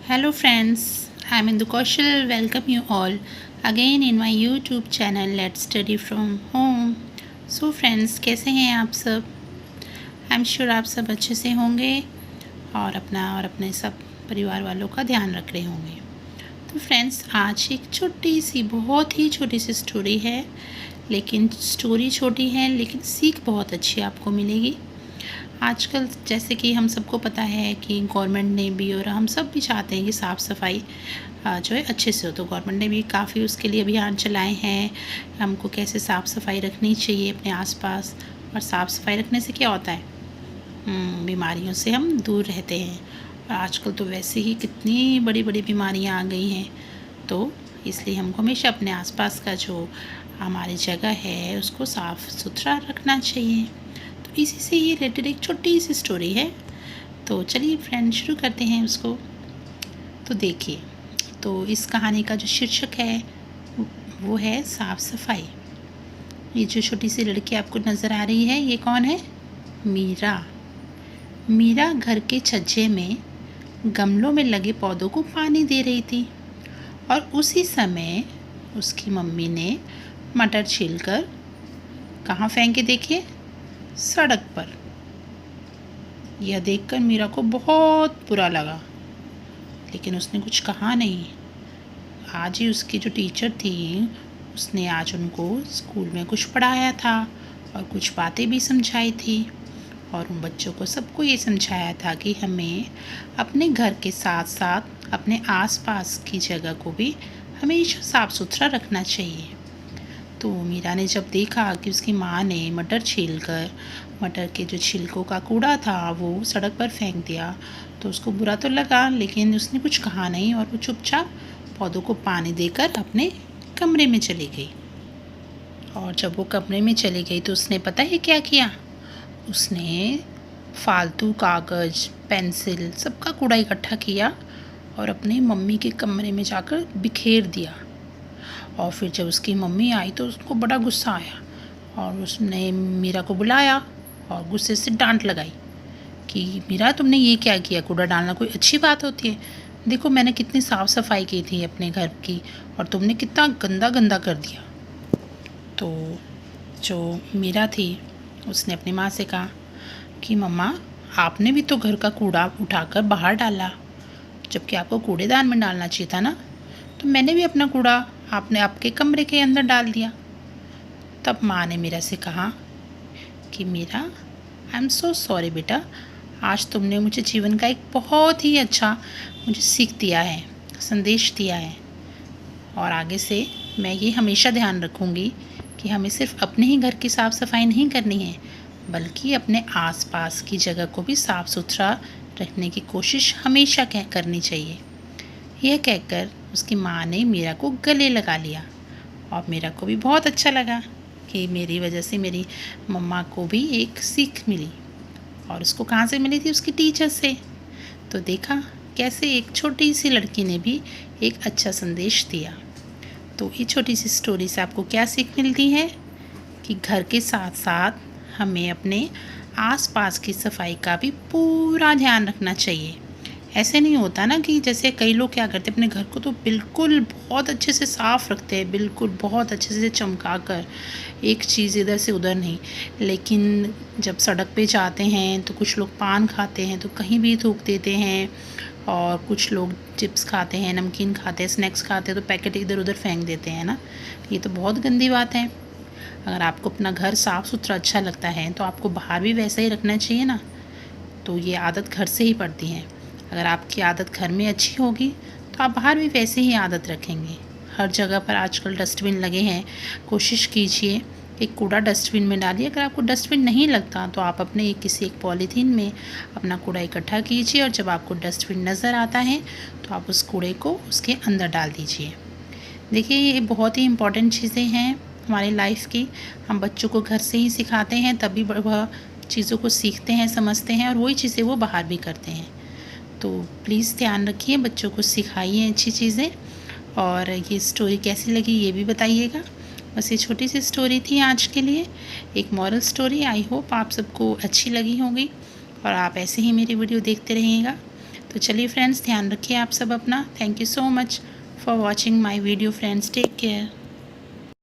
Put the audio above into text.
Hello friends, I am Indu Kaushal. Welcome you all again in my YouTube channel Let's Study from Home. So friends, कैसे हैं आप सब? I am sure आप सब अच्छे से होंगे और अपने सब परिवार वालों का ध्यान रख रहे होंगे। तो फ्रेंड्स, आज एक छोटी सी, बहुत ही छोटी सी स्टोरी है, लेकिन स्टोरी छोटी है लेकिन सीख बहुत अच्छी आपको मिलेगी। आजकल जैसे कि हम सबको पता है कि गवर्नमेंट ने भी और हम सब भी चाहते हैं कि साफ़ सफाई जो है अच्छे से हो, तो गवर्नमेंट ने भी काफ़ी उसके लिए अभियान चलाए हैं। हमको कैसे साफ़ सफाई रखनी चाहिए अपने आसपास, और साफ़ सफाई रखने से क्या होता है, बीमारियों से हम दूर रहते हैं। और आजकल तो वैसे ही कितनी बड़ी बड़ी बीमारियां आ गई हैं, तो इसलिए हमको हमेशा अपने आसपास का जो हमारी जगह है उसको साफ़ सुथरा रखना चाहिए। तो इसी से ही रिलेटेड एक छोटी सी स्टोरी है। तो चलिए फ्रेंड, शुरू करते हैं उसको। तो देखिए, तो इस कहानी का जो शीर्षक है वो है साफ़ सफाई। ये जो छोटी सी लड़की आपको नज़र आ रही है, ये कौन है? मीरा। मीरा घर के छज्जे में गमलों में लगे पौधों को पानी दे रही थी, और उसी समय उसकी मम्मी ने मटर छीलकर कहाँ फेंक के देखिए, सड़क पर। यह देखकर मीरा को बहुत बुरा लगा, लेकिन उसने कुछ कहा नहीं। आज ही उसकी जो टीचर थी, उसने आज उनको स्कूल में कुछ पढ़ाया था और कुछ बातें भी समझाई थी, और उन बच्चों को सबको ये समझाया था कि हमें अपने घर के साथ साथ अपने आसपास की जगह को भी हमेशा साफ़ सुथरा रखना चाहिए। तो मीरा ने जब देखा कि उसकी माँ ने मटर छीलकर मटर के जो छिलकों का कूड़ा था वो सड़क पर फेंक दिया, तो उसको बुरा तो लगा, लेकिन उसने कुछ कहा नहीं और वो चुपचाप पौधों को पानी देकर अपने कमरे में चली गई। और जब वो कमरे में चली गई तो उसने पता है क्या किया? उसने फालतू कागज़, पेंसिल, सबका कूड़ा इकट्ठा किया और अपनी मम्मी के कमरे में जाकर बिखेर दिया। और फिर जब उसकी मम्मी आई तो उसको बड़ा गुस्सा आया, और उसने मीरा को बुलाया और गुस्से से डांट लगाई कि मीरा, तुमने ये क्या किया? कूड़ा डालना कोई अच्छी बात होती है? देखो, मैंने कितनी साफ़ सफाई की थी अपने घर की, और तुमने कितना गंदा गंदा कर दिया। तो जो मीरा थी, उसने अपनी माँ से कहा कि मम्मा, आपने भी तो घर का कूड़ा उठाकर बाहर डाला, जबकि आपको कूड़ेदान में डालना चाहिए था ना। तो मैंने भी अपना कूड़ा आपने आपके कमरे के अंदर डाल दिया। तब माँ ने मीरा से कहा कि Meera, I am so sorry बेटा, आज तुमने मुझे जीवन का एक बहुत ही अच्छा मुझे सीख दिया है, संदेश दिया है, और आगे से मैं ये हमेशा ध्यान रखूँगी कि हमें सिर्फ अपने ही घर की साफ़ सफाई नहीं करनी है, बल्कि अपने आसपास की जगह को भी साफ़ सुथरा रखने की कोशिश हमेशा करनी चाहिए। यह कहकर उसकी माँ ने मीरा को गले लगा लिया, और मीरा को भी बहुत अच्छा लगा कि मेरी वजह से मेरी मम्मा को भी एक सीख मिली। और उसको कहाँ से मिली थी? उसकी टीचर से। तो देखा कैसे एक छोटी सी लड़की ने भी एक अच्छा संदेश दिया। तो ये छोटी सी स्टोरी से आपको क्या सीख मिलती है कि घर के साथ साथ हमें अपने आसपास की सफाई का भी पूरा ध्यान रखना चाहिए। ऐसे नहीं होता ना कि जैसे कई लोग क्या करते हैं, अपने घर को तो बिल्कुल बहुत अच्छे से साफ़ रखते हैं, बिल्कुल बहुत अच्छे से चमका कर, एक चीज़ इधर से उधर नहीं, लेकिन जब सड़क पे जाते हैं तो कुछ लोग पान खाते हैं तो कहीं भी थूक देते हैं, और कुछ लोग चिप्स खाते हैं, नमकीन खाते हैं, स्नैक्स खाते हैं तो पैकेट इधर उधर फेंक देते हैं ना। ये तो बहुत गंदी बात है। अगर आपको अपना घर साफ़ सुथरा अच्छा लगता है तो आपको बाहर भी वैसा ही रखना चाहिए ना। तो ये आदत घर से ही पड़ती है। अगर आपकी आदत घर में अच्छी होगी तो आप बाहर भी वैसे ही आदत रखेंगे। हर जगह पर आजकल डस्टबिन लगे हैं, कोशिश कीजिए एक कूड़ा डस्टबिन में डालिए। अगर आपको डस्टबिन नहीं लगता तो आप अपने किसी एक पॉलीथीन में अपना कूड़ा इकट्ठा कीजिए, और जब आपको डस्टबिन नज़र आता है तो आप उस कूड़े को उसके अंदर डाल दीजिए। देखिए, ये बहुत ही इम्पॉर्टेंट चीज़ें हैं हमारी लाइफ की। हम बच्चों को घर से ही सिखाते हैं, तभी वह चीज़ों को सीखते हैं, समझते हैं, और वही चीज़ें वो बाहर भी करते हैं। तो प्लीज़ ध्यान रखिए, बच्चों को सिखाइए अच्छी चीज़ें। और ये स्टोरी कैसी लगी ये भी बताइएगा। बस ये छोटी सी स्टोरी थी आज के लिए, एक मॉरल स्टोरी। आई होप आप सबको अच्छी लगी होगी और आप ऐसे ही मेरी वीडियो देखते रहिएगा। तो चलिए फ्रेंड्स, ध्यान रखिए आप सब अपना। Thank you so much for watching my video friends, take care.